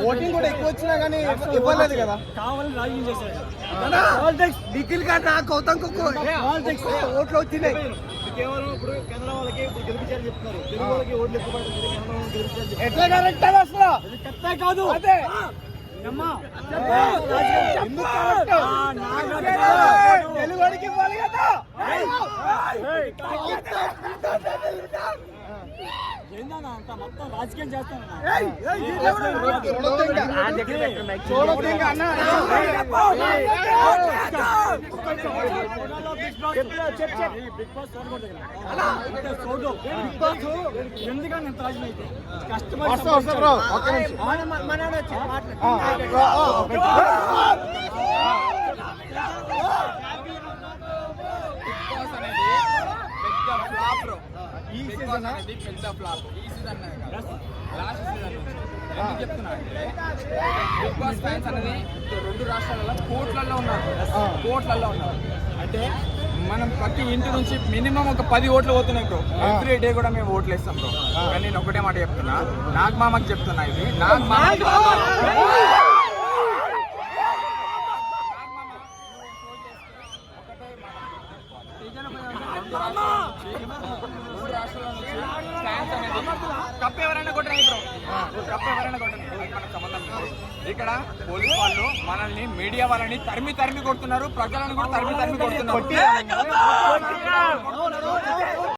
Voting కూడా ఎక్కువ వచ్చినా కానీ ఇవ్వలేదు కదా, కావాలని రాజకీయం చేశారు. నిఖిల్ గారు నాకు గౌతమ్ ఓట్లు వచ్చినాయి. కేవలం ఇప్పుడు కేంద్రం వాళ్ళకి గెలిపించారని చెప్తున్నారు, తెలుగు వాళ్ళకి ఓట్లు ఎక్కువ పడుతుంది, కేంద్రం వాళ్ళకి గెలిపించారని ఎట్లా కరెక్ట్ అది అసలు? చెప్తే కాదు అదే తెలుగుడికి ఇవ్వాలి కదా. ఏందన్నా అంత మొత్తం రాజకీయం చేస్తాను. ఎందుకని ఎంత రాజకీయం అయితే ఈ సీజన్ అనేది పెద్ద ఫ్లాప్. ఈ సీజన్ లాస్ట్ సీజన్ ఎందుకు చెప్తున్నా అంటే బిగ్ బాస్ ఫ్యాన్స్ అనేది 2 రాష్ట్రాలలో కోట్లలో ఉన్నారు. అంటే మనం ప్రతి ఇంటి నుంచి మినిమం ఒక 10 ఓట్లు పోతున్నాయి బ్రో. ఎవ్రీ డే కూడా మేము ఓట్లు వేస్తాం బ్రో. కానీ నేను ఒకటే మాట చెప్తున్నా, నాగమామకి చెప్తున్నా, ఇది నాగమామ కప్పు ఎవరైనా కొట్టండి బ్రో, కప్పు ఎవరైనా కొట్టండి, మనకు సంబంధం లేదు. ఇక్కడ పోలీస్ వాళ్ళు మనల్ని, మీడియా వాళ్ళని తరిమి కొడుతున్నారు, ప్రజలను కూడా తరిమి కొడుతున్నారు.